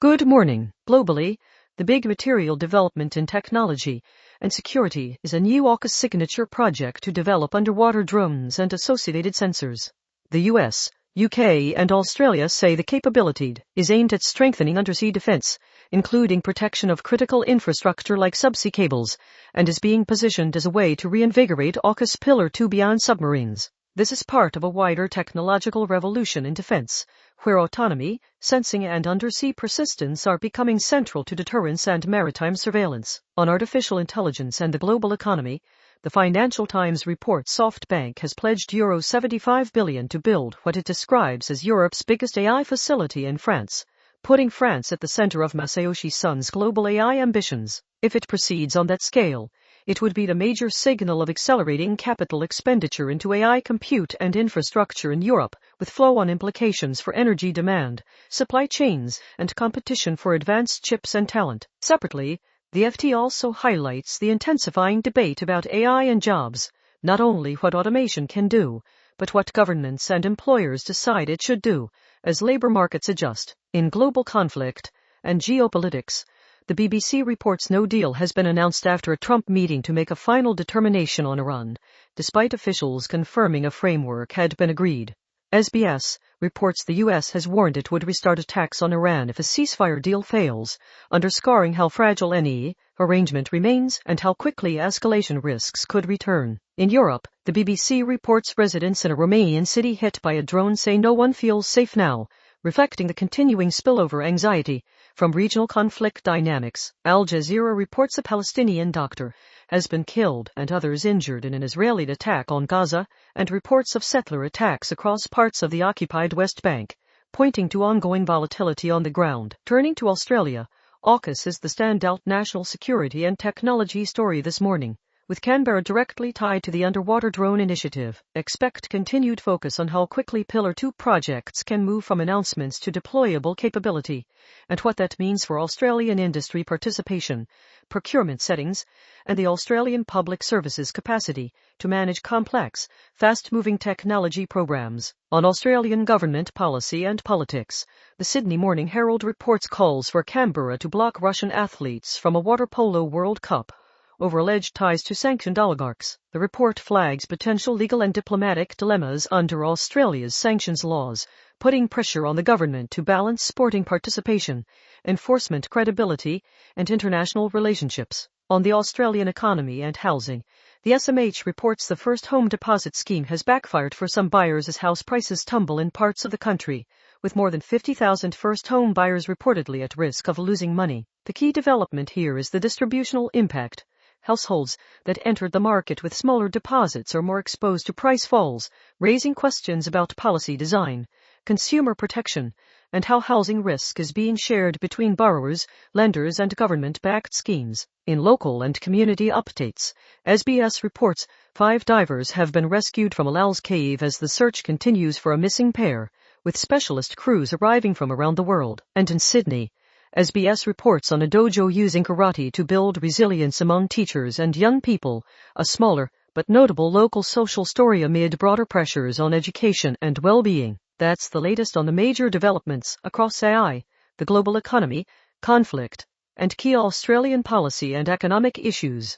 Good morning. Globally, the big material development in technology and security is a new AUKUS signature project to develop underwater drones and associated sensors. The US, UK, and Australia say the capability is aimed at strengthening undersea defense, including protection of critical infrastructure like subsea cables, and is being positioned as a way to reinvigorate AUKUS Pillar 2 beyond submarines. This is part of a wider technological revolution in defense, where autonomy, sensing and undersea persistence are becoming central to deterrence and maritime surveillance. On artificial intelligence and the global economy, the Financial Times reports SoftBank has pledged Euro 75 billion to build what it describes as Europe's biggest AI facility in France, putting France at the center of Masayoshi Son's global AI ambitions. If it proceeds on that scale, it would be a major signal of accelerating capital expenditure into AI compute and infrastructure in Europe, with flow-on implications for energy demand, supply chains, and competition for advanced chips and talent. Separately, the FT also highlights the intensifying debate about AI and jobs, not only what automation can do, but what governments and employers decide it should do, as labor markets adjust. In global conflict and geopolitics, the BBC reports no deal has been announced after a Trump meeting to make a final determination on Iran, despite officials confirming a framework had been agreed. SBS reports the US has warned it would restart attacks on Iran if a ceasefire deal fails, underscoring how fragile any arrangement remains and how quickly escalation risks could return. In Europe, the BBC reports residents in a Romanian city hit by a drone say no one feels safe now, reflecting the continuing spillover anxiety from regional conflict dynamics. Al Jazeera reports a Palestinian doctor has been killed and others injured in an Israeli attack on Gaza, and reports of settler attacks across parts of the occupied West Bank, pointing to ongoing volatility on the ground. Turning to Australia, AUKUS is the standout national security and technology story this morning, with Canberra directly tied to the underwater drone initiative. Expect continued focus on how quickly Pillar 2 projects can move from announcements to deployable capability, and what that means for Australian industry participation, procurement settings, and the Australian Public Services capacity to manage complex, fast-moving technology programs. On Australian government policy and politics, the Sydney Morning Herald reports calls for Canberra to block Russian athletes from a water polo World Cup over alleged ties to sanctioned oligarchs. The report flags potential legal and diplomatic dilemmas under Australia's sanctions laws, putting pressure on the government to balance sporting participation, enforcement credibility, and international relationships. On the Australian economy and housing, the SMH reports the first home deposit scheme has backfired for some buyers as house prices tumble in parts of the country, with more than 50,000 first home buyers reportedly at risk of losing money. The key development here is the distributional impact. Households that entered the market with smaller deposits are more exposed to price falls, raising questions about policy design, consumer protection, and how housing risk is being shared between borrowers, lenders, and government-backed schemes. In local and community updates, SBS reports 5 divers have been rescued from Alal's cave as the search continues for a missing pair, with specialist crews arriving from around the world. And in Sydney, SBS reports on a dojo using karate to build resilience among teachers and young people, a smaller but notable local social story amid broader pressures on education and well-being. That's the latest on the major developments across AI, the global economy, conflict, and key Australian policy and economic issues.